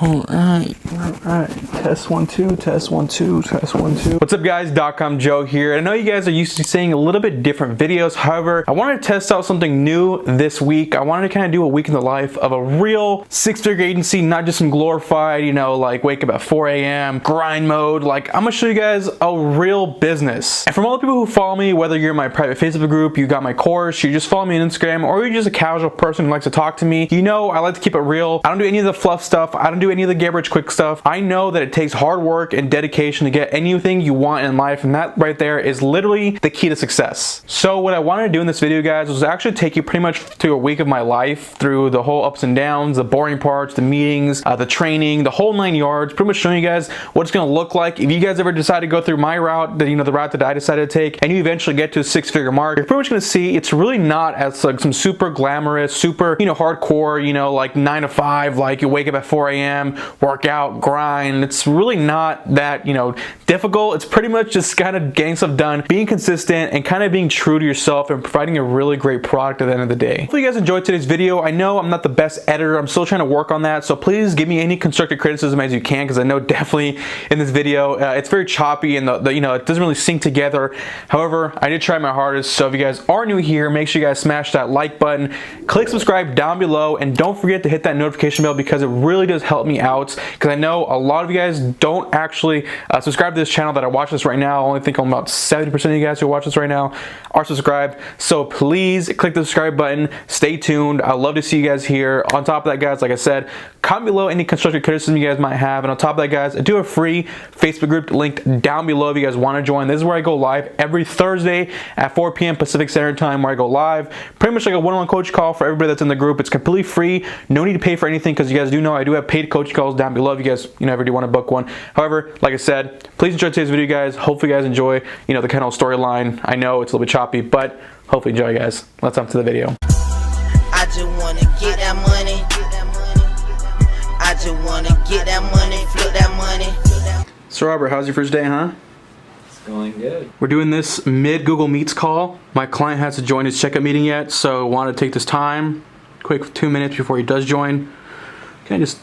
Alright. Test 1 2, test 1 2, test 1 2. What's up guys, Joe here. I know you guys are used to seeing a little bit different videos. However, I wanted to test out something new this week. I wanted to kind of do a week in the life of a real six-figure agency, not just some glorified, you know, like wake up at 4 a.m. grind mode. Like, I'm gonna show you guys a real business. And from all the people who follow me, whether you're in my private Facebook group, you got my course, you just follow me on Instagram, or you're just a casual person who likes to talk to me, you know I like to keep it real. I don't do any of the fluff stuff. I don't do any of the get rich quick stuff. I know that it takes hard work and dedication to get anything you want in life, and that right there is literally the key to success. So what I wanted to do in this video, guys, was actually take you pretty much through a week of my life, through the whole ups and downs, the boring parts, the meetings, the training, the whole 9 yards, pretty much showing you guys what it's gonna look like if you guys ever decide to go through my route, the route that I decided to take, and you eventually get to a six-figure mark. You're pretty much gonna see it's really not as like some super glamorous, super, hardcore, like 9 to 5, like you wake up at 4 a.m., work out, grind. It's really not that, difficult. It's pretty much just kind of getting stuff done, being consistent, and kind of being true to yourself and providing a really great product at the end of the day. Hopefully you guys enjoyed today's video. I know I'm not the best editor. I'm still trying to work on that. So please give me any constructive criticism as you can, because I know definitely in this video, it's very choppy and it doesn't really sync together. However, I did try my hardest. So if you guys are new here, make sure you guys smash that like button, click subscribe down below, and don't forget to hit that notification bell, because it really does help me out, because I know a lot of you guys don't actually subscribe to this channel that I watch this right now. I only think about 70% of you guys who watch this right now are subscribed. So please click the subscribe button. Stay tuned. I'd love to see you guys here. On top of that, guys, like I said, comment below any constructive criticism you guys might have. And on top of that, guys, I do a free Facebook group linked down below if you guys want to join. This is where I go live every Thursday at 4 p.m. Pacific Standard Time, where I go live. Pretty much like a one-on-one coach call for everybody that's in the group. It's completely free. No need to pay for anything, because you guys do know I do have paid coaching calls down below if you guys ever do want to book one. However, like I said, please enjoy today's video, guys. Hopefully you guys enjoy the kind of storyline. I know it's a little bit choppy, but hopefully enjoy, guys. Let's jump to the video. I just wanna get that money. I just wanna get that money, flip that money. So Robert, how's your first day, huh? It's going good. We're doing this mid Google Meets call. My client has to join his checkup meeting yet, so I wanted to take this time, quick 2 minutes before he does join. Can I just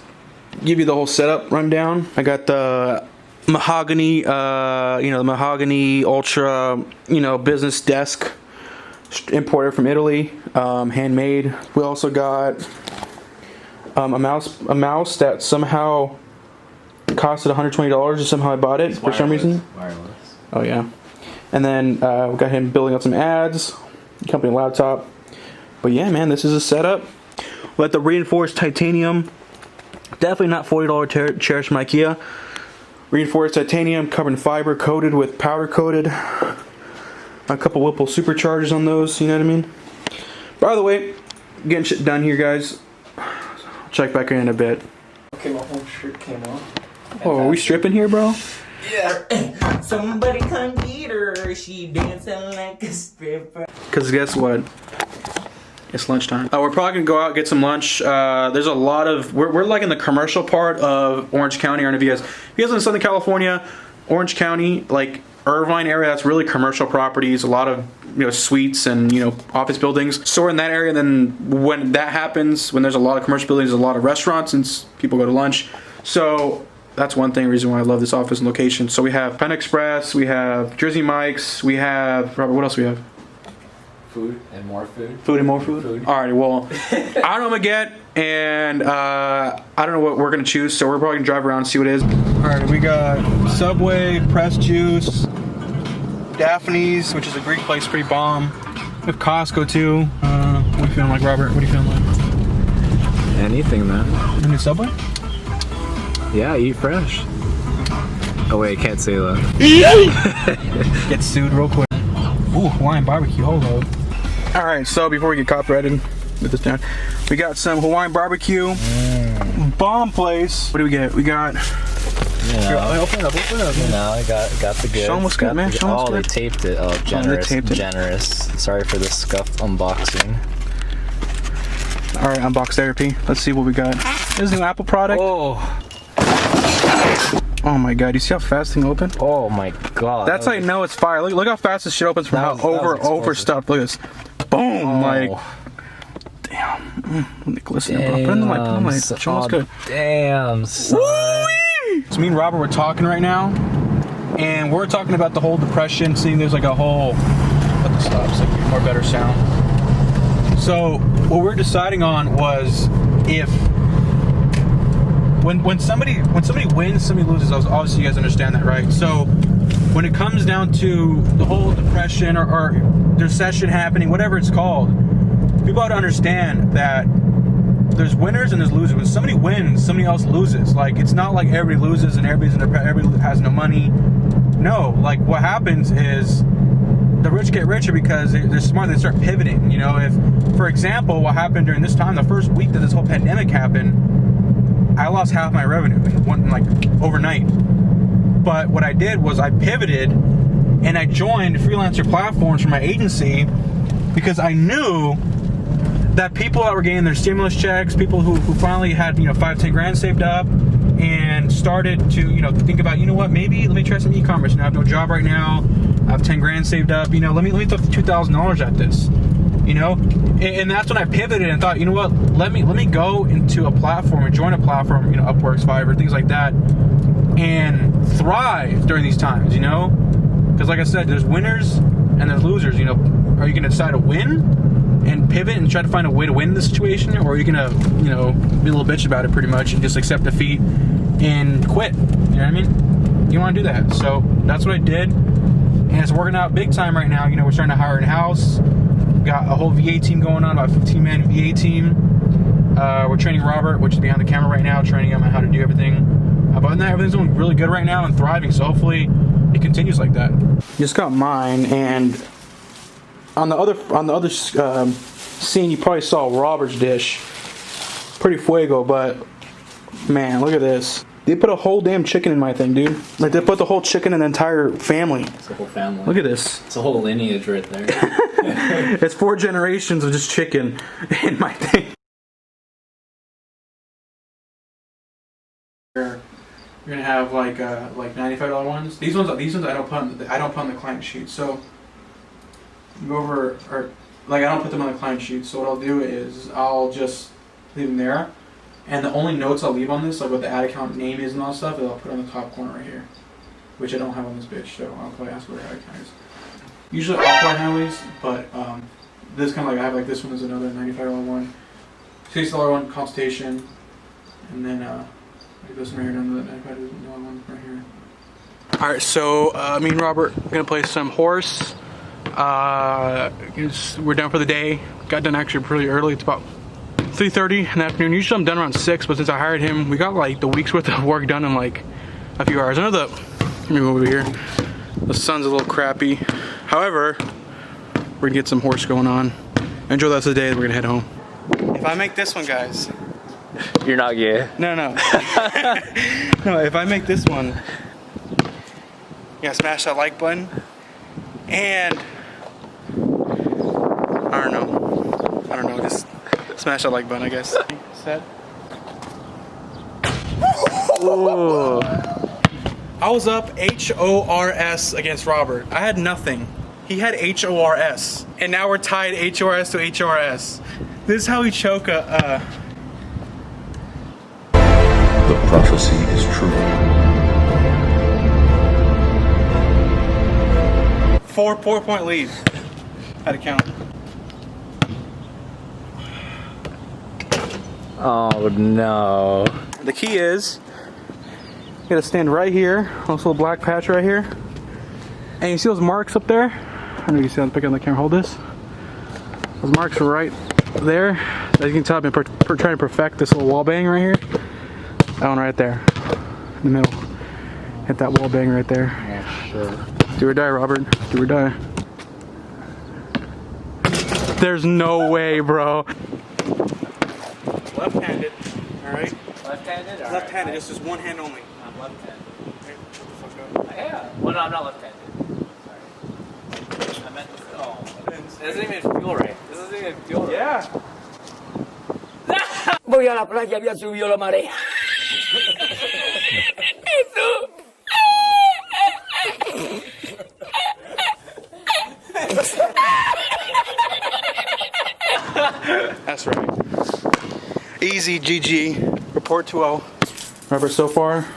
give you the whole setup rundown? I got the mahogany, the mahogany ultra, business desk, imported from Italy, handmade. We also got a mouse that somehow costed $120. Somehow I bought it for some reason. Wireless. Oh yeah. And then we got him building out some ads, company laptop. But yeah, man, this is a setup. We got the reinforced titanium. Definitely not $40 chairs from IKEA. Reinforced titanium, carbon fiber, coated with powder coated. A couple Whipple superchargers on those, you know what I mean? By the way, getting shit done here, guys. Check back in a bit. Okay, my whole shirt came off. Oh, are we stripping here, bro? Yeah. Somebody come get her. She dancing like a stripper. Because guess what? It's lunchtime. We're probably gonna go out and get some lunch. There's a lot of we're like in the commercial part of Orange County. I don't know if you guys live in Southern California, Orange County, like Irvine area, that's really commercial properties, a lot of suites and office buildings. So we're in that area. And then when that happens, when there's a lot of commercial buildings, there's a lot of restaurants and people go to lunch. So that's one reason why I love this office and location. So we have Panda Express, we have Jersey Mike's, we have Robert. What else we have? Food and more food. Food and more food? Alright, well, I don't know what I'm gonna get, and I don't know what we're gonna choose, so we're probably gonna drive around and see what it is. Alright, we got Subway, Press Juice, Daphne's, which is a Greek place, pretty bomb. We have Costco too. What are you feeling like, Robert? What are you feeling like? Anything, man. Any Subway? Yeah, eat fresh. Oh wait, can't say that. Get sued real quick. Ooh, Hawaiian barbecue, hold up. Alright, so before we get copyrighted, put this down. We got some Hawaiian barbecue. Bomb place. What do we get? We got... Yeah. Open it up. I got the goods. Show them what's good, man. Show them what's good. They taped it. Oh, generous. Generous. Sorry for the scuffed unboxing. Alright, unbox therapy. Let's see what we got. This is an Apple product. Oh. Oh my god, you see how fast thing opened? Oh my god. That's how you know it's fire. Look how fast this shit opens from how overstuffed. Look at this. Boom! Oh. Like, damn. Listen, bro. Put in the light. Put in the light. Show us good. Damn, son. So me and Robert were talking right now, and we're talking about the whole depression. Seeing there's like a whole. Let the stop so more better sound. So what we're deciding on was if when somebody wins, somebody loses. Obviously, you guys understand that, right? So when it comes down to the whole depression or recession happening, whatever it's called, people have to understand that there's winners and there's losers. When somebody wins, somebody else loses. Like, it's not like everybody loses and everybody has no money. No, like what happens is the rich get richer because they're smart. They start pivoting. You know, if, for example, what happened during this time, the first week that this whole pandemic happened, I lost half my revenue in like overnight. But what I did was I pivoted and I joined freelancer platforms for my agency because I knew that people that were getting their stimulus checks, people who finally had, you know, 5-10 grand saved up and started to, you know, think about, you know what, maybe let me try some e-commerce. And I have no job right now. I have 10 grand saved up. You know, let me throw $2,000 at this. You know, and that's when I pivoted and thought, you know what, let me go into a platform and join a platform, you know, Upwork, Fiverr, things like that, and thrive during these times. You know, because like I said, there's winners and there's losers. You know, are you going to decide to win and pivot and try to find a way to win in this situation, or are you gonna, you know, be a little bitch about it pretty much and just accept defeat and quit? You know what I mean? You want to do that. So that's what I did, and it's working out big time right now. You know, we're starting to hire in house. Got a whole VA team going on, about 15-man VA team. We're training Robert, which is behind the camera right now, training him on how to do everything. But other than that, everything's going really good right now and thriving. So hopefully it continues like that. Just got mine, and on the other scene, you probably saw Robert's dish. Pretty fuego, but man, look at this. They put a whole damn chicken in my thing, dude. Like, they put the whole chicken in the entire family. It's a whole family. Look at this. It's a whole lineage right there. It's 4 generations of just chicken in my thing. You're gonna have like $95 ones. These ones I don't put on the client sheet. So go over, or like, I don't put them on the client sheet. So what I'll do is I'll just leave them there. And the only notes I'll leave on this, like what the ad account name is and all that stuff, I'll put on the top corner right here, which I don't have on this bitch, so I'll probably ask what the ad account is. Usually I'll probably have these, but this kind of like, I have like this one is another $95 one, $60 one consultation, and then like this one right here, another $95 one right here. All right, so me and Robert are gonna play some horse. We're done for the day. Got done actually pretty early. It's about 3:30 in the afternoon. Usually I'm done around 6, but since I hired him, we got like the week's worth of work done in like a few hours. I know let me move over here. The sun's a little crappy. However, we're gonna get some horse going on. Enjoy the rest of the day, we're gonna head home. If I make this one, guys. You're not gay. No. No, if I make this one, you gotta smash that like button. And I don't know, just smash that like button, I guess. Set. Ooh. I was up HORS against Robert. I had nothing. He had HORS. And now we're tied HORS to HORS. This is how we choke a... The prophecy is true. 4-point lead. Had to count. Oh no. The key is, you gotta stand right here, on this little black patch right here. And you see those marks up there? I don't know if you see them, pick up the camera, hold this. Those marks are right there. As you can tell, I've been trying to perfect this little wall bang right here. That one right there, in the middle. Hit that wall bang right there. Yeah, sure. Do or die, Robert, do or die. There's no way, bro. Left-handed, alright? Left-handed? Left-handed, just one hand only. I'm left-handed. Okay, shut the fuck up. Yeah. Well, no, I'm not left-handed. Sorry. I meant to... Oh. It doesn't even feel right. This doesn't even feel right. Yeah. Voy a la playa, había subido la marea. That's right. Easy, GG. Report 2-0. Robert, so far,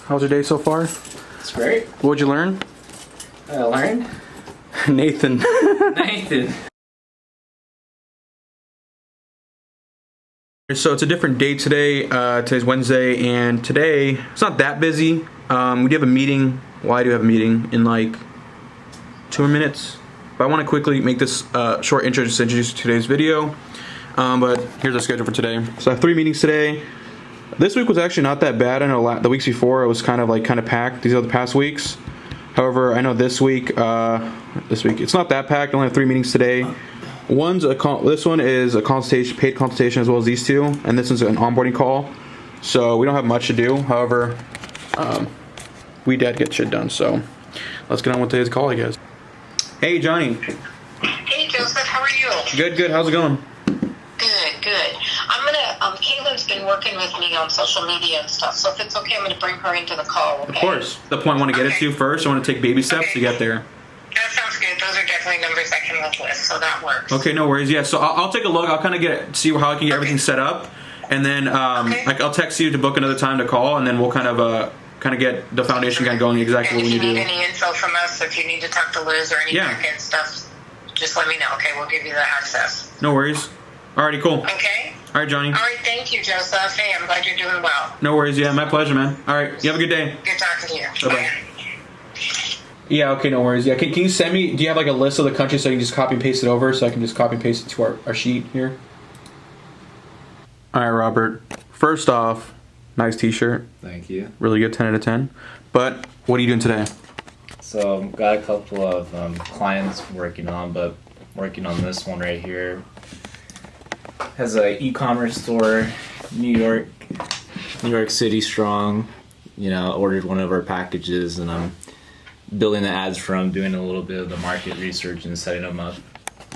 how's your day so far? It's great. What'd you learn? I learned. Nathan. Nathan. So it's a different day today. Today's Wednesday, and today it's not that busy. We do have a meeting. Well, I do have a meeting in like 2 minutes. But I want to quickly make this short intro just to introduce today's video. But here's our schedule for today. So I have 3 meetings today. This week was actually not that bad. I know the weeks before it was kind of packed. These are the past weeks. However, I know this week it's not that packed. I only have 3 meetings today. This one is a consultation, paid consultation, as well as these two, and this is an onboarding call. So we don't have much to do. However, we did get shit done. So let's get on with today's call, I guess. Hey, Johnny. Hey, Joseph. How are you? Good. How's it going? Good. I'm gonna. Caitlin's been working with me on social media and stuff. So if it's okay, I'm gonna bring her into the call. Okay? Of course. The point I want to get it to first. I want to take baby steps to get there. That sounds good. Those are definitely numbers I can live with, so that works. Okay, no worries. Yeah, so I'll take a look. I'll kind of see how I can get everything set up, and then I'll text you to book another time to call, and then we'll kind of get the foundation kind of going exactly what we need to do. If you need any info from us, if you need to talk to Liz or any back-end stuff, just let me know. Okay, we'll give you the access. No worries. Alrighty, cool. Okay. All right, Johnny. All right, thank you, Joseph. Hey, I'm glad you're doing well. No worries. Yeah, my pleasure, man. All right, you have a good day. Good talking to you. Bye-bye. Yeah, okay, no worries. Yeah, can you send me, do you have like a list of the countries so you can just copy and paste it over so I can just copy and paste it to our sheet here? All right, Robert. First off, nice t-shirt. Thank you. Really good, 10 out of 10. But what are you doing today? So got a couple of clients working on this one right here. Has a e-commerce store, New York City strong. You know, ordered one of our packages, and I'm building the ads from, doing a little bit of the market research and setting them up.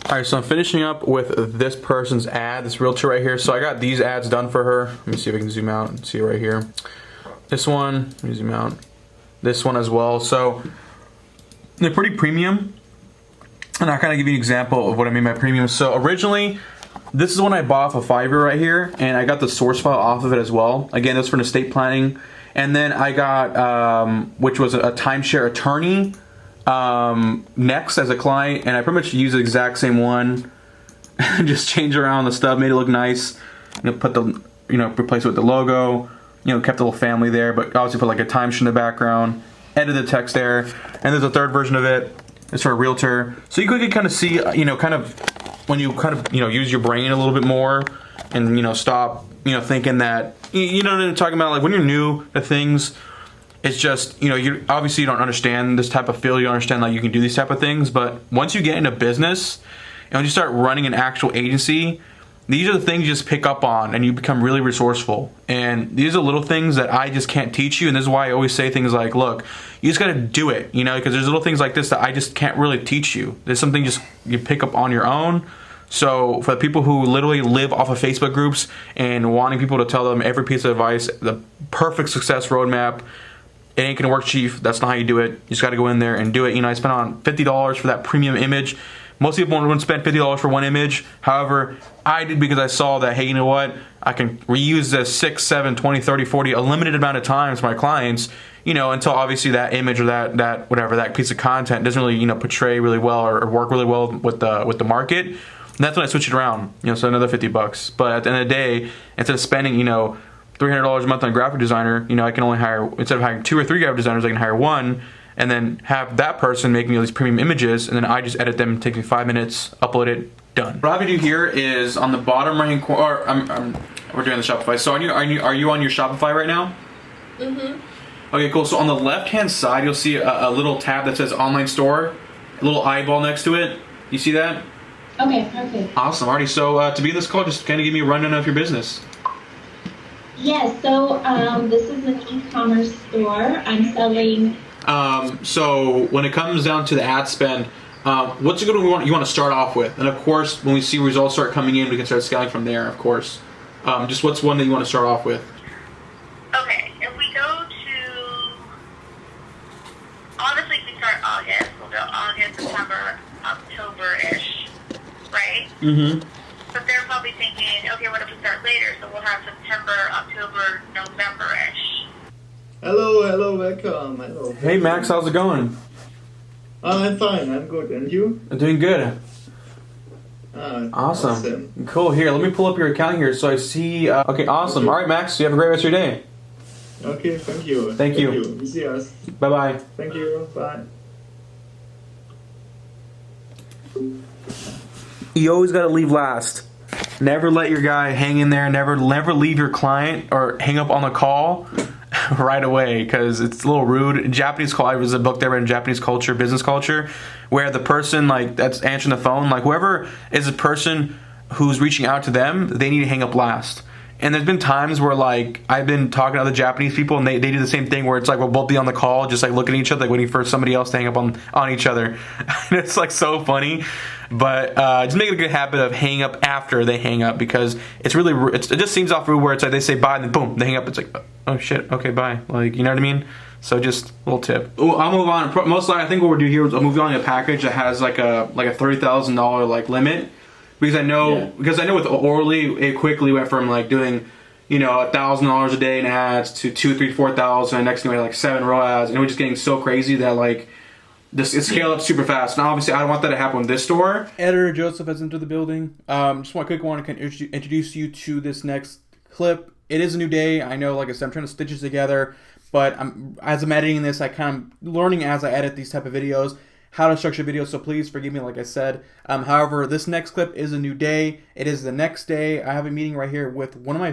All right, so I'm finishing up with this person's ad, this realtor right here. So I got these ads done for her. Let me see if I can zoom out and see it right here. This one, let me zoom out. This one as well. So they're pretty premium. And I'll kind of give you an example of what I mean by premium. So originally, this is one I bought off a Fiverr right here, and I got the source file off of it as well. Again, that's for an estate planning. And then I got, which was a timeshare attorney next as a client, and I pretty much used the exact same one. Just changed around the stuff, made it look nice. Replaced it with the logo. Kept a little family there, but obviously put like a timeshare in the background. Edited the text there, and there's a third version of it. It's for a realtor, so you could kind of see, when you use your brain a little bit more, and stop, thinking that, you know what I'm talking about, like when you're new to things, it's just, you obviously don't understand this type of field, you don't understand like you can do these type of things, but once you get into business, and when you start running an actual agency, these are the things you just pick up on, and you become really resourceful. And these are little things that I just can't teach you, and this is why I always say things like, look, you just gotta do it, because there's little things like this that I just can't really teach you. There's something just you pick up on your own. So for the people who literally live off of Facebook groups and wanting people to tell them every piece of advice, the perfect success roadmap, it ain't gonna work, chief. That's not how you do it. You just gotta go in there and do it. I spent on $50 for that premium image. Most people wouldn't spend $50 for one image. However, I did because I saw that, hey, you know what? I can reuse this 6, 7, 20, 30, 40, a limited amount of times for my clients, until obviously that image or that whatever, that piece of content doesn't really, portray really well or work really well with the market. And that's when I switched it around, so another $50. But at the end of the day, instead of spending, $300 a month on a graphic designer, I can only hire, instead of hiring 2 or 3 graphic designers, I can hire 1. And then have that person make me all these premium images, and then I just edit them, take me 5 minutes, upload it, done. What I have to do here is on the bottom right hand corner, we're doing the Shopify. So are you on your Shopify right now? Mm-hmm. Okay, cool. So on the left hand side, you'll see a little tab that says online store, a little eyeball next to it. You see that? Okay, perfect. Awesome, Artie. So to be in this call, just kind of give me a rundown of your business. Yes, so this is an e-commerce store. I'm selling. So when it comes down to the ad spend, what's a good one you want to start off with? And of course, when we see results start coming in, we can start scaling from there, of course. Just what's one that you want to start off with? Okay, if we go to, honestly, we start August. We'll go August, September, October-ish, right? Mm-hmm. But they're probably thinking, okay, what if we start later, so we'll have September, October, November-ish. Hello, welcome. Hello. Hey Max, how's it going? I'm fine, I'm good. And you? I'm doing good. Awesome. Cool. Here, let me pull up your account here so I see. Okay, awesome. All right, Max, you have a great rest of your day. Okay, thank you. Thank you. We see us. Bye bye. Thank you. Bye. You always got to leave last. Never let your guy hang in there. Never leave your client or hang up on the call right away, because it's a little rude. In Japanese culture, there's a book there in Japanese culture, business culture, where the person like that's answering the phone, like whoever is the person who's reaching out to them, they need to hang up last. And there's been times where like I've been talking to other Japanese people and they do the same thing where it's like we'll both be on the call just like looking at each other, like waiting for somebody else to hang up on each other. And it's like so funny. But just make it a good habit of hanging up after they hang up, because it's really it just seems off rude where it's like they say bye and then boom, they hang up. It's like, oh shit, okay, bye. Like, you know what I mean? So just a little tip. I'll move on. Most likely, I think what we'll do here is I'll move on to a package that has like a $30,000 like limit. Because I know with Orly, it quickly went from like doing, you know, $1,000 a day in ads to 2, 3, 4,000. Next thing we had like 7 row ads, and it was just getting so crazy that like it scaled up super fast. And obviously, I don't want that to happen with this store. Editor Joseph has entered the building. Just want to introduce you to this next clip. It is a new day. I know, like I said, I'm trying to stitch this together, but as I'm editing this, I kind of learning as I edit these type of videos how to structure videos, so please forgive me like I said. However, this next clip is a new day. It is the next day. I have a meeting right here with one of my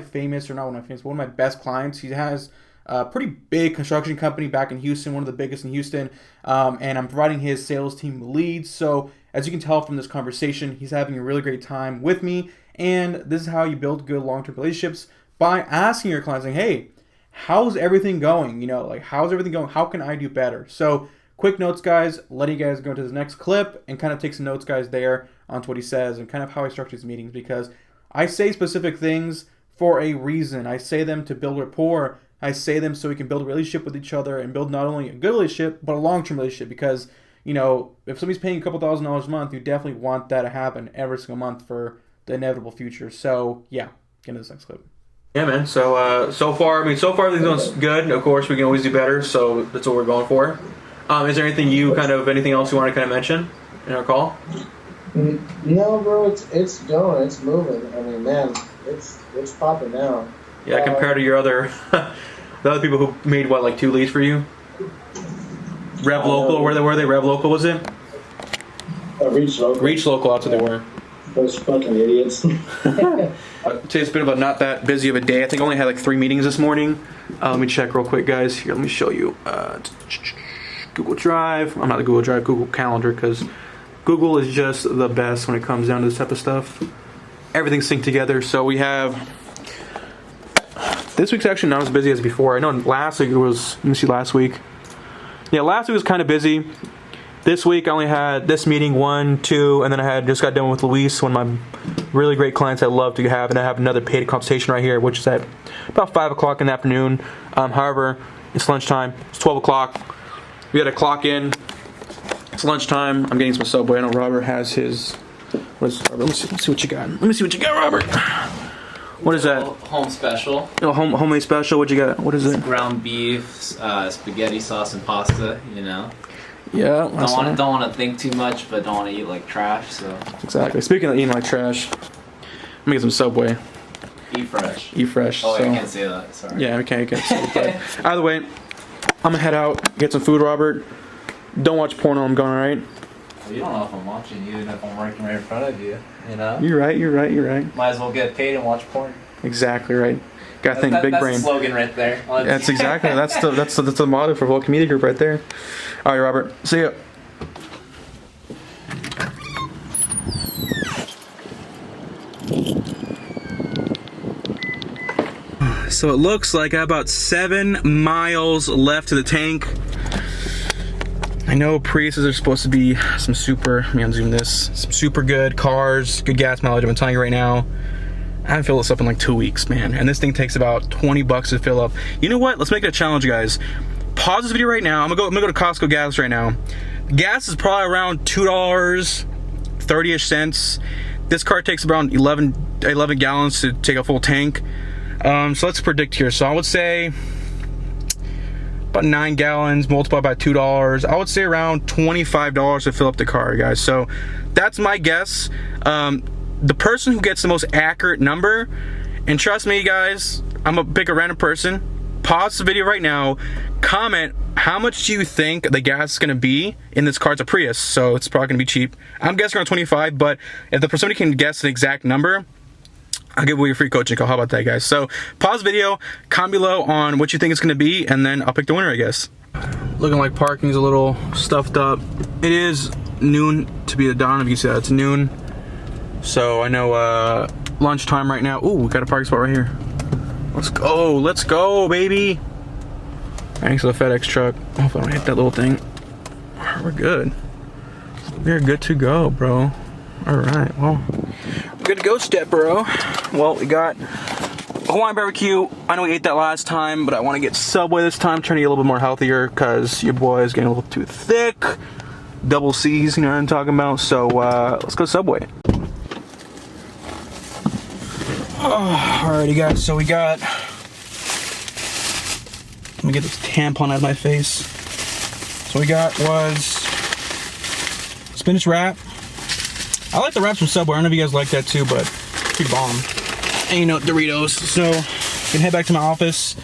best clients. He has a pretty big construction company back in Houston, one of the biggest in Houston, and I'm providing his sales team leads. So as you can tell from this conversation, he's having a really great time with me, and this is how you build good long-term relationships, by asking your clients, saying, hey, how's everything going? You know, like, how's everything going? How can I do better? So quick notes, guys. Letting you guys go into the next clip and kind of take some notes, guys, there onto what he says and kind of how I structure these meetings, because I say specific things for a reason. I say them to build rapport. I say them so we can build a relationship with each other and build not only a good relationship, but a long-term relationship, because, you know, if somebody's paying a couple $1,000s a month, you definitely want that to happen every single month for the inevitable future. So, yeah, get into this next clip. Yeah, man. So far everything's going good. Of course, we can always do better, so that's what we're going for. Is there anything else you want to kind of mention in our call? No, bro, it's going, it's moving. I mean, man, it's popping now. Yeah, compared to your the other people who made what, like 2 leads for you? Rev Local, where were they? Rev Local, was it? Reach Local. Reach Local, that's what they were. Those fucking idiots. Today's a bit of not that busy of a day. I think I only had like 3 meetings this morning. Let me check real quick, guys. Here, let me show you. Google Drive. I'm not the Google Drive, Google Calendar, because Google is just the best when it comes down to this type of stuff. Everything's synced together. So we have, this week's actually not as busy as before. I know last week it was, let me see last week. Yeah, last week was kind of busy. This week I only had this meeting, 1, 2, and then I just got done with Luis, one of my really great clients I love to have, and I have another paid consultation right here, which is at about 5 o'clock in the afternoon. However, it's lunchtime. It's 12 o'clock. We got to clock in. It's lunchtime. I'm getting some Subway. I know Robert has his. What is Robert? Let's see what you got. Let me see what you got, Robert. What is that? Home special. Oh, homemade special. What you got? What is it? Ground beef, spaghetti sauce, and pasta. You know. Yeah. Don't want to think too much, but don't want to eat like trash. So. Exactly. Speaking of eating like trash, I'm gonna get some Subway. Eat fresh. Eat fresh. Oh, so. I can't say that. Sorry. Yeah, we can't say that. Either way, I'm gonna head out, get some food, Robert. Don't watch porno, I'm going, alright? Well, you don't know if I'm watching you, even if I'm working right in front of you, you know? You're right. Might as well get paid and watch porn. Exactly right. Gotta think big brain. That's the slogan right there. That's exactly, that's the motto for Vulcan Media Group right there. Alright, Robert, see ya. So it looks like I have about 7 miles left to the tank. I know Priuses are supposed to be some super, let me unzoom this, some super good cars, good gas mileage. I'm telling you right now, I haven't filled this up in like 2 weeks, man. And this thing takes about 20 bucks to fill up. You know what? Let's make it a challenge, guys. Pause this video right now. I'm gonna go to Costco gas right now. Gas is probably around $2, 30-ish cents. This car takes around 11 gallons to take a full tank. So let's predict here. So I would say about 9 gallons multiplied by $2. I would say around $25 to fill up the car, guys. So that's my guess. The person who gets the most accurate number, and trust me guys, I'm a big random person, pause the video right now, comment how much do you think the gas is going to be in this car. It's a Prius, so it's probably going to be cheap. I'm guessing around 25, but if somebody can guess an exact number, I'll give away a free coaching call. How about that, guys? So pause the video, comment below on what you think it's going to be, and then I'll pick the winner, I guess. Looking like parking's a little stuffed up. It is noon to be the dawn, if you see that. It's noon. So I know lunchtime right now. Ooh, we got a parking spot right here. Let's go, baby. Thanks to the FedEx truck. Hopefully I don't hit that little thing. We're good. We're good to go, bro. All right, well, we're good to go, step bro. Well, we got Hawaiian barbecue. I know we ate that last time, but I want to get Subway this time. Trying to get a little bit more healthier because your boy is getting a little too thick. Double C's, you know what I'm talking about. So let's go Subway. Oh, alrighty, guys. So we got. Let me get this tampon out of my face. So we got was spinach wrap. I like the wraps from Subway. I don't know if you guys like that too, but pretty bomb. And you know, Doritos. So I'm gonna head back to my office,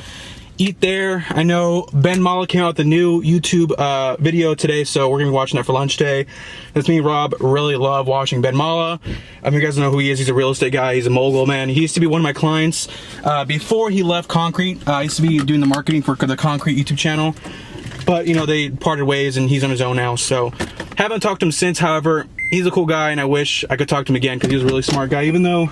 eat there. I know Ben Mala came out with a new YouTube video today, so we're gonna be watching that for lunch today. That's me and Rob really love watching Ben Mala. You guys know who he is. He's a real estate guy. He's a mogul, man. He used to be one of my clients before he left Concrete. I used to be doing the marketing for the Concrete YouTube channel, but you know, they parted ways and he's on his own now. So haven't talked to him since. However, he's a cool guy, and I wish I could talk to him again because he was a really smart guy, even though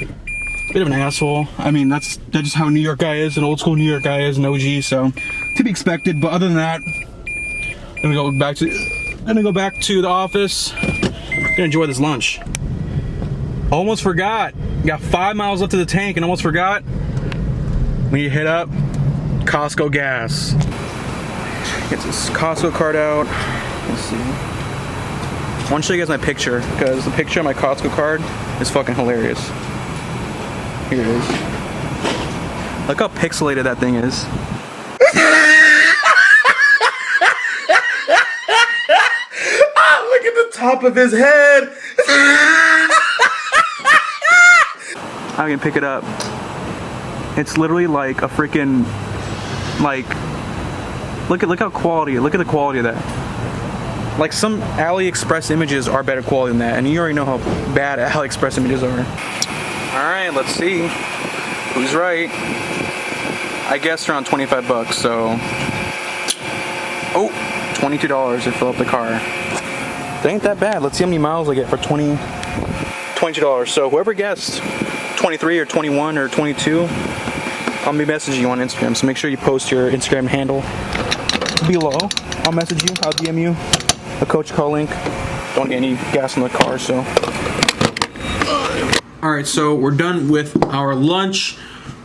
a bit of an asshole. I mean, that's just how a New York guy is, an old school New York guy is, an OG, so to be expected. But other than that, gonna go back to the office. Gonna enjoy this lunch. Almost forgot. Got 5 miles left to the tank and almost forgot. We need to hit up Costco gas. Get this Costco card out. Let's see. I want to show you guys my picture because the picture on my Costco card is fucking hilarious. Here it is. Look how pixelated that thing is. Ah, look at the top of his head. I can pick it up. It's literally like a freaking, like, look at quality. Look at the quality of that. Like, some AliExpress images are better quality than that, and you already know how bad AliExpress images are. All right, let's see who's right. I guessed around 25 bucks, so $22 to fill up the car. That ain't that bad. Let's see how many miles I get for $22. So whoever guessed 23 or 21 or 22, I'll be messaging you on Instagram. So make sure you post your Instagram handle below. I'll message you. I'll DM you a coach call link. Don't get any gas in the car, so. Alright, so we're done with our lunch.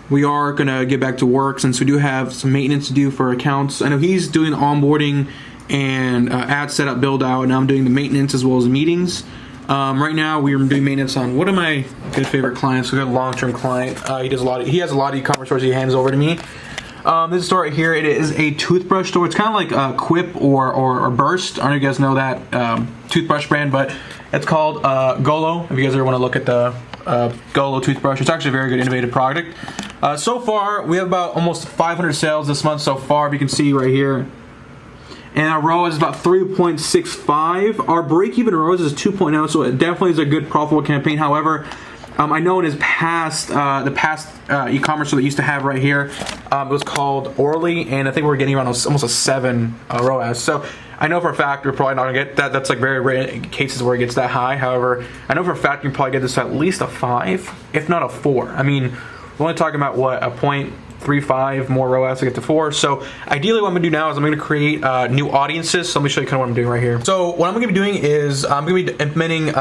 We are gonna get back to work since we do have some maintenance to do for our accounts. I know he's doing the onboarding and ad setup build out, and I'm doing the maintenance as well as the meetings. Right now we are doing maintenance on one of my good favorite clients. We got a long-term client. He has a lot of e-commerce stores he hands over to me. This store right here, it is a toothbrush store. It's kind of like Quip or Burst. I don't know if you guys know that toothbrush brand, but it's called Golo. If you guys ever want to look at the Golo toothbrush, it's actually a very good innovative product. So far, we have about almost 500 sales this month so far, if you can see right here. And our ROAS is about 3.65. Our break-even ROAS is 2.0, so it definitely is a good profitable campaign. However, I know in his past, the past e-commerce store that used to have right here, it was called Orly, and I think we're getting around almost a 7 ROAS. So I know for a fact we're probably not gonna get that. That's like very rare cases where it gets that high. However, I know for a fact you can probably get this to at least a 5, if not a 4. I mean, we're only talking about what, a 0.35 more ROAS to get to 4. So ideally what I'm gonna do now is I'm gonna create new audiences. So let me show you kind of what I'm doing right here. So what I'm gonna be doing is I'm gonna be implementing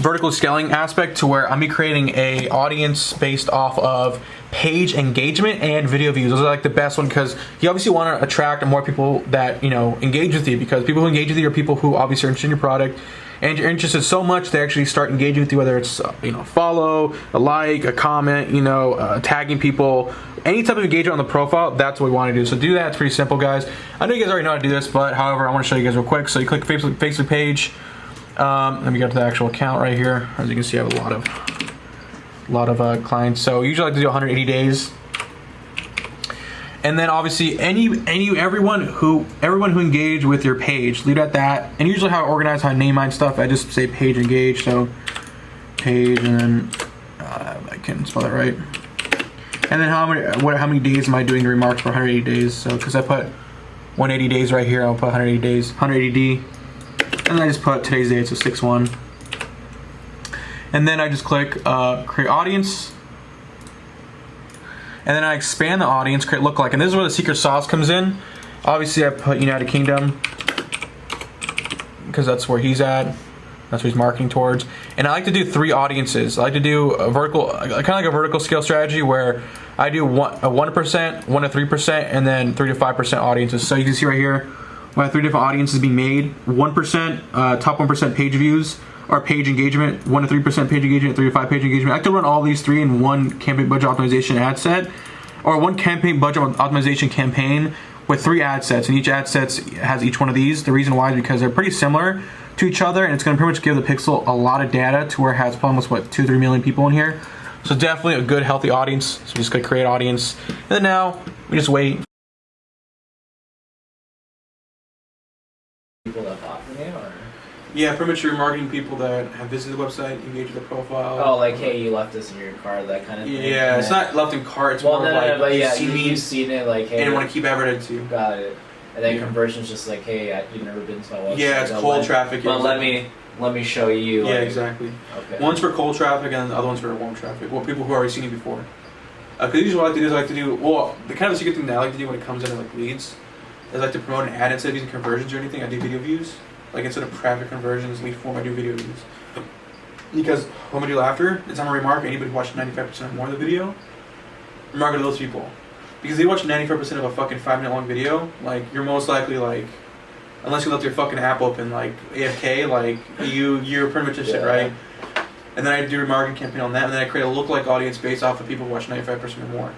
vertical scaling aspect to where I'm gonna be creating a audience based off of page engagement and video views. Those are like the best one because you obviously want to attract more people that, you know, engage with you, because people who engage with you are people who obviously are interested in your product and you're interested so much they actually start engaging with you, whether it's follow, a like, a comment, tagging people, any type of engagement on the profile. That's what we want to do. So do that. It's pretty simple, guys. I know you guys already know how to do this, but however, I want to show you guys real quick. So you click Facebook page. Let me go to the actual account right here. As you can see, I have a lot of clients. So usually I like to do 180 days. And then obviously everyone who engaged with your page, leave it at that. And usually how I organize, how I name my stuff, I just say page engaged. So page, and then I can spell that right. And then how many days am I doing the remarks for 180 days? So because I put 180 days right here, I'll put 180 days, 180D, and then I just put today's date, so 6/1. And then I just click create audience. And then I expand the audience, create lookalike, and this is where the secret sauce comes in. Obviously, I put United Kingdom because that's where he's at. That's what he's marketing towards. And I like to do 3 audiences. I like to do a vertical, kind of like a vertical scale strategy where I do 1% to 3%, and then 3 to 5% audiences. So you can see right here, we have 3 different audiences being made. 1%, top 1% page views, or page engagement, 1 to 3% page engagement, 3 to 5 page engagement. I like to run all these 3 in one campaign budget optimization ad set, or one campaign budget optimization campaign with 3 ad sets, and each ad set has each one of these. The reason why is because they're pretty similar to each other, and it's going to pretty much give the pixel a lot of data to where it has almost 2-3 million people in here. So definitely a good healthy audience. So just click create audience, and then now we just wait. People that bought from you, or? Yeah, pretty much you're marketing people that have visited the website, engaged with the profile. Oh, like, hey, you left this in your cart, that kind of thing. Yeah, it's not left in cart. It's more like but yeah, you've seen it, like, hey, and want to keep advertising to you. Got it. And then conversion's just like, hey, you've never been to my website. Yeah, it's cold traffic. But let me show you. Yeah, like, exactly. Okay. One's for cold traffic, and the other one's for warm traffic. Well, people who already seen you before. Because usually what I like to do is I like to do, well, the kind of secret thing that I like to do when it comes into like leads is I like to promote an ad instead of using conversions or anything. I do video views. Like instead of traffic conversions, lead form, I do video views. Because what I'm gonna do after is I'm gonna remark anybody who watched 95% or more of the video. Remark to those people. Because they watch 95% of a fucking 5-minute long video, like you're most likely like, unless you left your fucking app open like AFK, like you're pretty much interested, right? And then I do a remarketing campaign on that, and then I create a lookalike audience based off of people who watch 95% or more.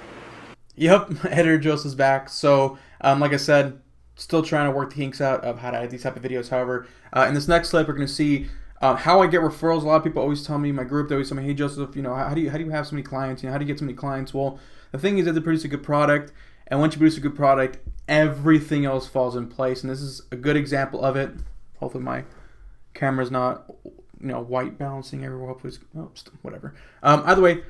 Yep, Editor Joseph's back. So, like I said, still trying to work the kinks out of how to edit these type of videos. However, in this next clip, we're going to see how I get referrals. A lot of people always tell me in my group, they always tell me, hey Joseph, how do you have so many clients? How do you get so many clients? Well, the thing is that they produce a good product, and once you produce a good product, everything else falls in place. And this is a good example of it. Hopefully my camera's not white balancing everywhere. Hopefully whatever. Either way,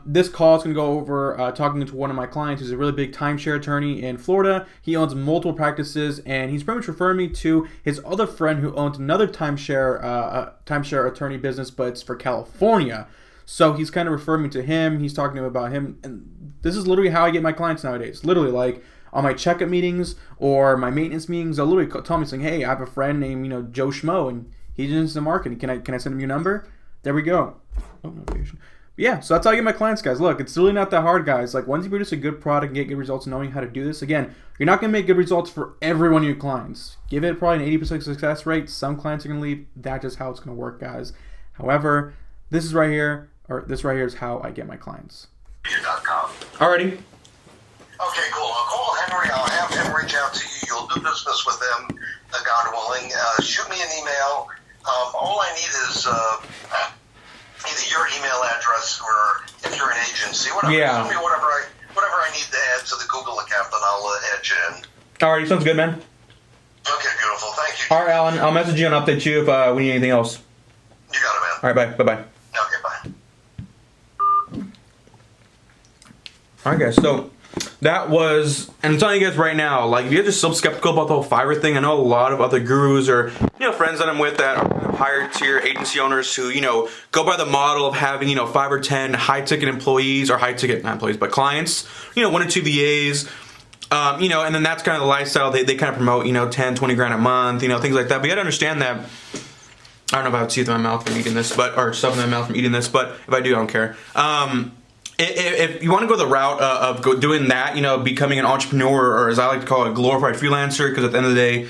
this call is going to go over talking to one of my clients who's a really big timeshare attorney in Florida. He owns multiple practices, and he's pretty much referring me to his other friend who owns another timeshare attorney business, but it's for California. So he's kind of referring me to him. He's talking to him about him, and this is literally how I get my clients nowadays. Literally, like on my checkup meetings or my maintenance meetings, they'll literally tell me saying, "Hey, I have a friend named Joe Schmo, and he's into the marketing. Can I send him your number?" There we go. Oh, notification. But yeah, so that's how I get my clients, guys. Look, it's really not that hard, guys. Like once you produce a good product and get good results, knowing how to do this, again, you're not gonna make good results for every one of your clients. Give it probably an 80% success rate. Some clients are gonna leave. That's just how it's gonna work, guys. However, this right here is how I get my clients. Alrighty. Okay, cool. I'll call Henry. I'll have him reach out to you. You'll do business with them, God willing. Shoot me an email. All I need is either your email address or if you're an agency, whatever. Yeah. Send me whatever I need to add to the Google account, then I'll add you in. Alrighty, sounds good, man. Okay, beautiful. Thank you. Alright, Alan, I'll message you and update you if we need anything else. You got it, man. Alright, bye. Bye-bye. Okay, bye. Alright, guys, so that was, and I'm telling you guys right now, like, if you're just so skeptical about the whole Fiverr thing, I know a lot of other gurus or, friends that I'm with that are higher tier agency owners who, go by the model of having, 5 or 10 high ticket employees, or high ticket, not employees, but clients, 1 or 2 VAs, and then that's kind of the lifestyle they kind of promote, 10, 20 grand a month, things like that. But you gotta understand that, I don't know if I have teeth in my mouth from eating this, or stuff in my mouth from eating this, but if I do, I don't care. If you want to go the route of doing that, becoming an entrepreneur, or as I like to call it, a glorified freelancer, because at the end of the day,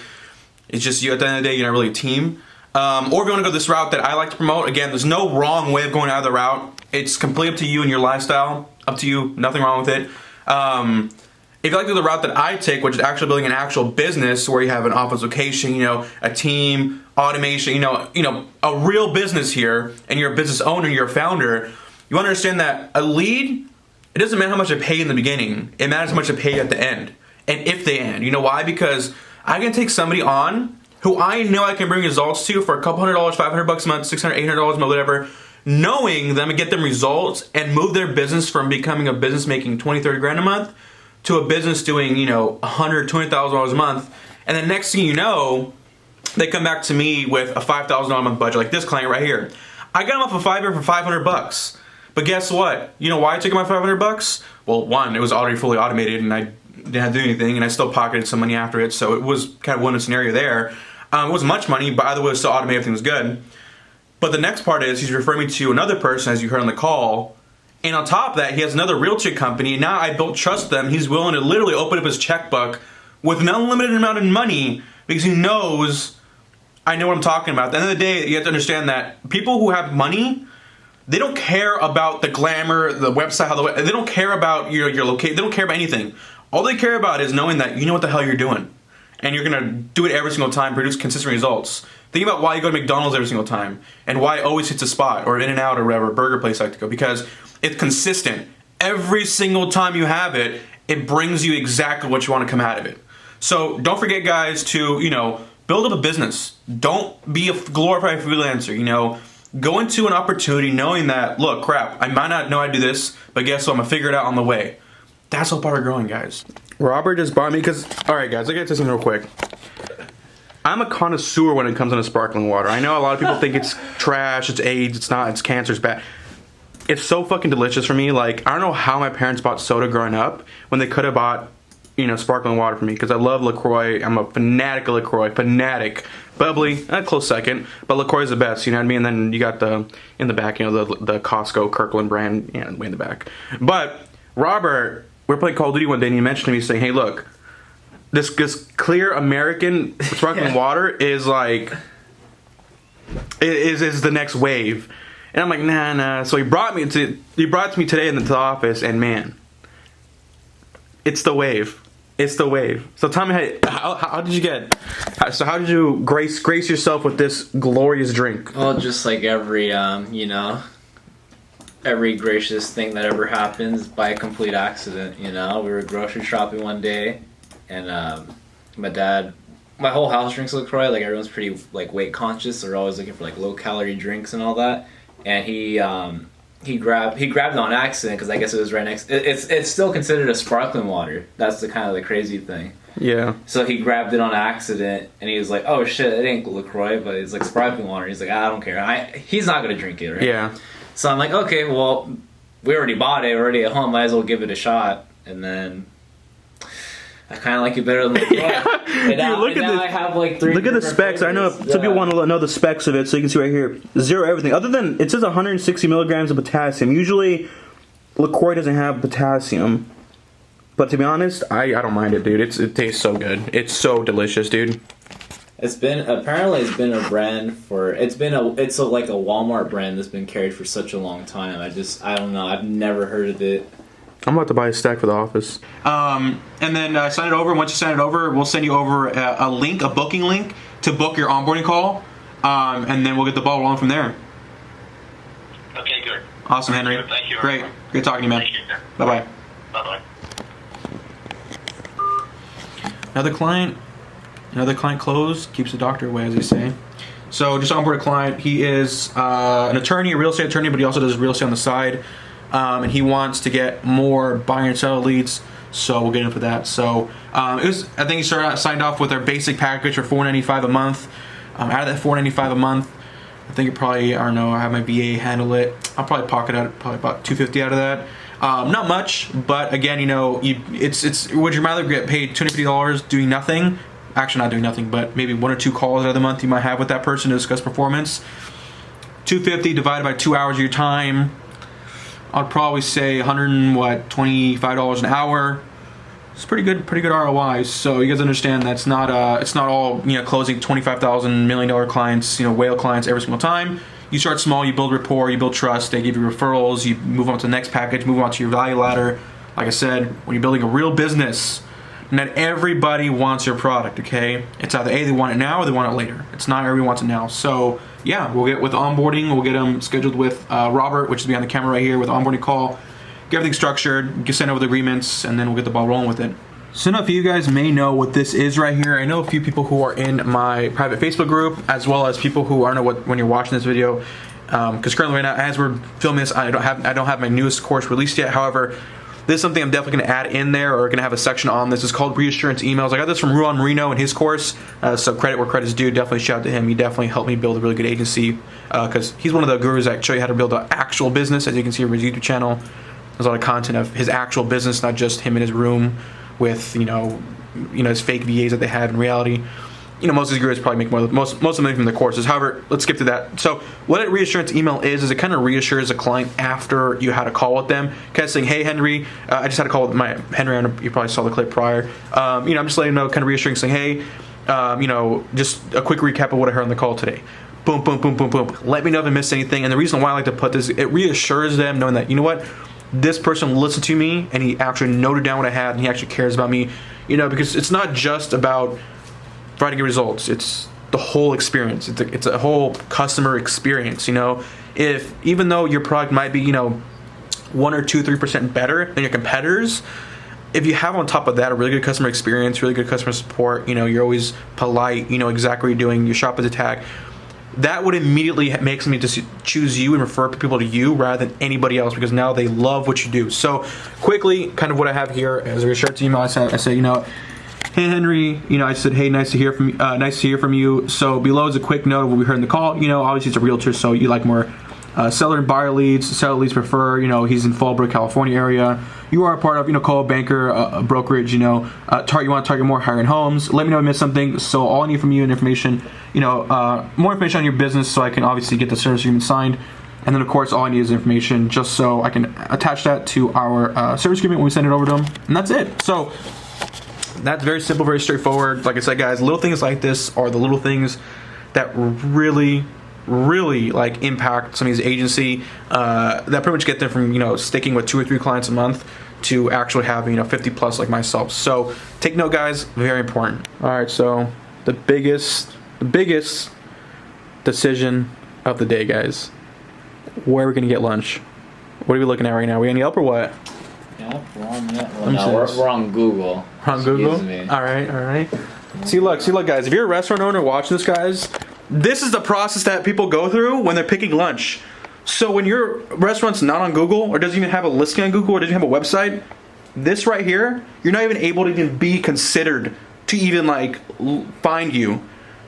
it's just you. At the end of the day, you're not really a team. Or if you want to go this route that I like to promote, again, there's no wrong way of going either route. It's completely up to you and your lifestyle. Up to you, nothing wrong with it. If you like to do the route that I take, which is actually building an actual business where you have an office location, you know, a team, automation, you know, a real business here, and you're a business owner, you're a founder, you understand that a lead, it doesn't matter how much I pay in the beginning. It matters how much I pay at the end, and if they end. You know why? Because I can take somebody on who I know I can bring results to for a couple $100, $500 a month, $600, $800 a month, whatever, knowing them and get them results and move their business from becoming a business making 20, 30 grand a month to a business doing, you know, $100,000, $20,000 a month. And then next thing you know, they come back to me with a $5,000 a month budget, like this client right here. I got him off a Fiverr for $500. But guess what? You know why I took my $500? Well, one, it was already fully automated and I didn't have to do anything, and I still pocketed some money after it, so it was kind of one scenario there. It wasn't much money, but either way, it was still automated, everything was good. But the next part is he's referring me to another person, as you heard on the call, and on top of that, he has another realty company, and now I built trust with them. He's willing to literally open up his checkbook with an unlimited amount of money because he knows I know what I'm talking about. At the end of the day, you have to understand that people who have money, they don't care about the glamour, the website, they don't care about your location, they don't care about anything. All they care about is knowing that you know what the hell you're doing. And you're gonna do it every single time, produce consistent results. Think about why you go to McDonald's every single time, and why it always hits a spot, or In-N-Out, or whatever, burger place I like to go, because it's consistent. Every single time you have it, it brings you exactly what you want to come out of it. So don't forget, guys, to, you know, build up a business. Don't be a glorified freelancer, you know. Go into an opportunity knowing that, look, crap, I might not know how to do this, but guess what, I'm gonna figure it out on the way. That's all part of growing, guys. Robert just bought me, because, alright guys, I gotta tell something real quick. I'm a connoisseur when it comes to sparkling water. I know a lot of people think it's trash, it's AIDS, it's not, it's cancer, it's bad. It's so fucking delicious for me. Like, I don't know how my parents bought soda growing up when they could have bought, you know, sparkling water for me, because I love LaCroix. I'm a fanatic of LaCroix, fanatic. Bubbly, a close second, but LaCroix is the best, you know what I mean? And then you got the, in the back, you know, the Costco Kirkland brand, yeah, way in the back. But, Robert, we were playing Call of Duty one day and he mentioned to me saying, hey, look, this clear American sparkling water is like, is the next wave. And I'm like, nah. So he brought it to me today into the office, and man, it's the wave. It's the wave. So tell me, how did you get? How did you grace yourself with this glorious drink? Well, just like every you know, every gracious thing that ever happens by a complete accident. You know, we were grocery shopping one day, and my whole house drinks LaCroix. Like, everyone's pretty like weight conscious. They're always looking for like low calorie drinks and all that. And he grabbed it on accident, because I guess it was right next. It's still considered a sparkling water. That's the kind of the crazy thing. Yeah. So he grabbed it on accident, and he was like, "Oh shit, it ain't LaCroix, but it's like sparkling water." He's like, "I don't care. He's not gonna drink it, right?" Yeah. So I'm like, "Okay, well, we already bought it. We're already at home. Might as well give it a shot." And then I kind of like it better than LaCroix. Yeah. And now I have like 3. Look at the specs. I know some people want to know the specs of it, so you can see right here, zero everything. Other than, it says 160 milligrams of potassium. Usually, LaCroix doesn't have potassium. But to be honest, I don't mind it, dude. It tastes so good. It's so delicious, dude. It's been a brand for, it's like a Walmart brand that's been carried for such a long time. I don't know. I've never heard of it. I'm about to buy a stack for the office. And then sign it over. Once you sign it over, we'll send you over a booking link to book your onboarding call. And then we'll get the ball rolling from there. Okay, good. Awesome, Henry. Good. Thank you. Great. Good talking to you, man. Thank you. Bye-bye. Bye-bye. Another client closed, keeps the doctor away, as they say. So just onboard a client. He is an attorney, a real estate attorney, but he also does real estate on the side. And he wants to get more buy and sell leads, so we'll get in for that. So I think he signed off with our basic package for $495 a month. Out of that $495 a month, I think I have my VA handle it. I'll probably pocket out probably about $250 out of that. Not much, but again, you know, would you rather get paid $250 doing nothing? Actually, not doing nothing, but maybe 1 or 2 calls out of the month you might have with that person to discuss performance. $250 divided by 2 hours of your time, I'd probably say $125 an hour. It's pretty good ROI. So you guys understand that's not it's not all, you know, closing $25,000 $1 million clients, you know, whale clients every single time. You start small, you build rapport, you build trust, they give you referrals, you move on to the next package, move on to your value ladder. Like I said, when you're building a real business, not everybody wants your product, okay? It's either A, they want it now or they want it later. It's not everybody wants it now. So yeah, we'll get with onboarding, we'll get them scheduled with Robert, which is behind the camera right here, with onboarding call, get everything structured, get sent over the agreements, and then we'll get the ball rolling with it. So enough of you guys may know what this is right here. I know a few people who are in my private Facebook group, as well as people who aren't know what when you're watching this video. Because currently right now, as we're filming this, I don't have my newest course released yet. However, this is something I'm definitely going to add in there, or going to have a section on this. It's called Reassurance Emails. I got this from Ruan Marino in his course, so credit where credit's due. Definitely shout out to him. He definitely helped me build a really good agency, because he's one of the gurus that show you how to build an actual business. As you can see from his YouTube channel, there's a lot of content of his actual business, not just him in his room with you know his fake VAs that they have in reality. You know, most of these gurus probably make most of them from their courses. However, let's skip to that. So what a reassurance email is it kind of reassures a client after you had a call with them, kind of saying, hey Henry, I just had a call with my Henry. You probably saw the clip prior. You know, I'm just letting them know, kind of reassuring, saying, hey, you know, just a quick recap of what I heard on the call today. Boom, boom, boom, boom, boom. Let me know if I missed anything. And the reason why I like to put this, it reassures them knowing that, you know what, this person listened to me and he actually noted down what I had and he actually cares about me. You know, because it's not just about providing results, it's the whole experience. It's a whole customer experience. You know, if even though your product might be, you know, 1 or 2, 3% better than your competitors, if you have on top of that a really good customer experience, really good customer support, you know, you're always polite, you know exactly what you're doing, your shop is attacked, that would immediately make me just choose you and refer people to you rather than anybody else, because now they love what you do. So quickly, kind of what I have here as a reassurance email, I say, you know, hey Henry, you know, I said, hey, nice to hear from you. So below is a quick note of what we heard in the call. You know, obviously it's a realtor, so you like more seller and buyer leads. Seller leads prefer, you know, he's in Fallbrook, California area. You are a part of, you know, co banker, a brokerage, you know, you want to target more higher-end homes. Let me know if I missed something. So all I need from you and information, you know, more information on your business so I can obviously get the service agreement signed. And then of course all I need is information just so I can attach that to our service agreement when we send it over to them. And that's it. So that's very simple, very straightforward. Like I said, guys, little things like this are the little things that really like impact somebody's agency, that pretty much get them from, you know, sticking with 2 or 3 clients a month to actually having, you know, 50 plus like myself. So take note, guys, very important. All right, so the biggest decision of the day, guys. Where are we gonna get lunch? What are we looking at right now? We on Yelp or what? Yeah, we're on that. Well, no, we're on Google. We're on Google? All right. See, look, guys. If you're a restaurant owner watching this, guys, this is the process that people go through when they're picking lunch. So when your restaurant's not on Google or doesn't even have a listing on Google or doesn't have a website, this right here, you're not even able to even be considered to even like find you.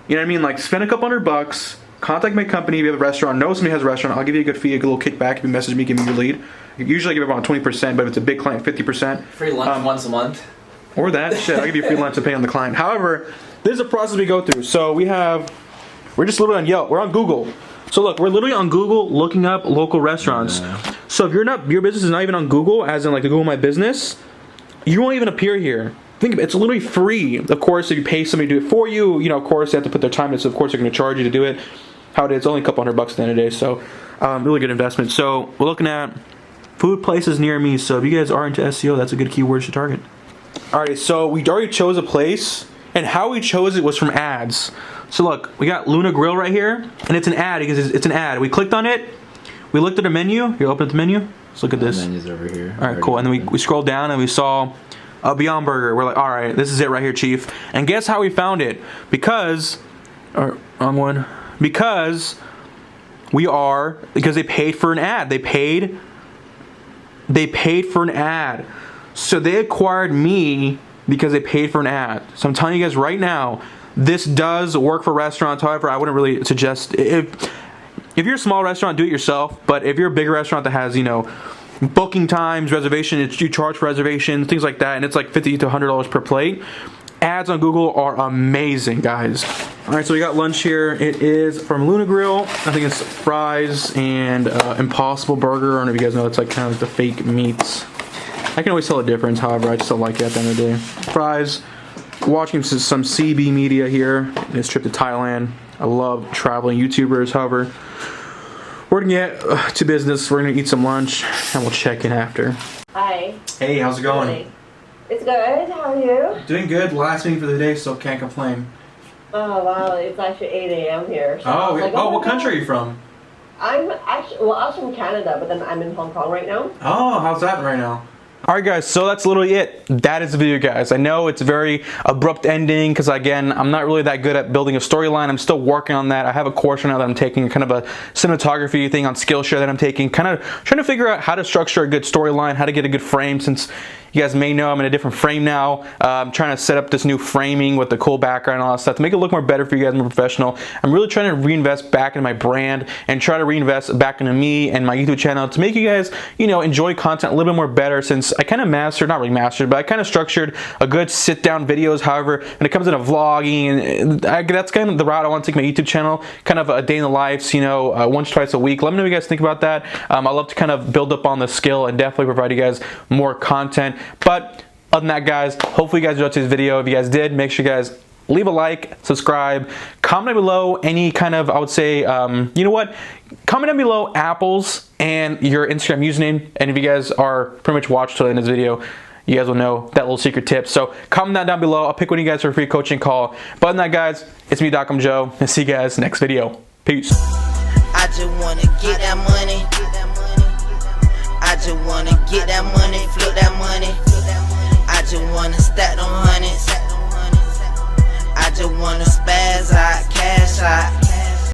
You know what I mean? Like spend a couple $100, contact my company if you have a restaurant, know somebody has a restaurant, I'll give you a good fee, a good little kickback if you message me, give me your lead. Usually I give about 20%, but if it's a big client, 50%. Free lunch once a month. Or that, shit, I'll give you free lunch depending on the client. However, this is a process we go through. So we're just literally on Yelp, we're on Google. So look, we're literally on Google looking up local restaurants. Yeah. So if your business is not even on Google, as in like the Google My Business, you won't even appear here. Think of it, it's literally free. Of course, if you pay somebody to do it for you, you know, of course they have to put their time in, so of course they're gonna charge you to do it. How it is, it's only a couple $100 at the end of the day, so really good investment. So we're looking at food places near me, so if you guys are into SEO, that's a good keyword to target. Alright, so we already chose a place, and how we chose it was from ads. So look, we got Luna Grill right here, and it's an ad because it's an ad. We clicked on it, we looked at the menu. Here, open up the menu. Let's look at this. The menu's over here. Alright, cool. And then we scrolled down and we saw a Beyond Burger. We're like, alright, this is it right here, Chief. And guess how we found it? Because they paid for an ad. They paid for an ad. So they acquired me because they paid for an ad. So I'm telling you guys right now, this does work for restaurants. However, I wouldn't really suggest, if you're a small restaurant, do it yourself. But if you're a bigger restaurant that has, you know, booking times, reservation, you charge for reservations, things like that, and it's like $50 to $100 per plate, ads on Google are amazing, guys. All right, so we got lunch here. It is from Luna Grill. I think it's fries and Impossible Burger. I don't know if you guys know, it's like kind of like the fake meats. I can always tell the difference, however, I just don't like it at the end of the day. Fries, watching some CB media here, this trip to Thailand. I love traveling YouTubers, however, we're gonna get to business, we're gonna eat some lunch, and we'll check in after. Hi. Hey, how's it going? It's good, how are you? Doing good, last meeting for the day, so can't complain. Oh wow, it's actually 8 a.m. here. So Oh, like, what country are you from? I'm actually from Canada, but then I'm in Hong Kong right now. Oh, how's that right now? Alright guys, so that's literally it. That is the video, guys. I know it's a very abrupt ending because, again, I'm not really that good at building a storyline. I'm still working on that. I have a course right now that I'm taking, kind of a cinematography thing on Skillshare that I'm taking, kind of trying to figure out how to structure a good storyline, how to get a good frame, since you guys may know I'm in a different frame now. I'm trying to set up this new framing with the cool background and all that stuff to make it look more better for you guys, more professional. I'm really trying to reinvest back into my brand and try to reinvest back into me and my YouTube channel to make you guys, you know, enjoy content a little bit more better, since I kind of mastered, not really mastered, but I kind of structured a good sit-down videos. However, when it comes into vlogging, and that's kind of the route I want to take my YouTube channel, kind of a day in the life, you know, once, twice a week. Let me know what you guys think about that. I love to kind of build up on the skill and definitely provide you guys more content. But other than that, guys, hopefully you guys enjoyed today's video. If you guys did, make sure you guys leave a like, subscribe, comment down below any kind of, I would say, you know what? Comment down below apples and your Instagram username. And if you guys are pretty much watched till the end of this video, you guys will know that little secret tip. So comment that down below. I'll pick one of you guys for a free coaching call. But other than that, guys, it's me, Joe, and see you guys next video. Peace. I just wanna get that money. I just wanna get that money, flip that money. I just wanna stack them hundreds. I just wanna spaz out, cash out.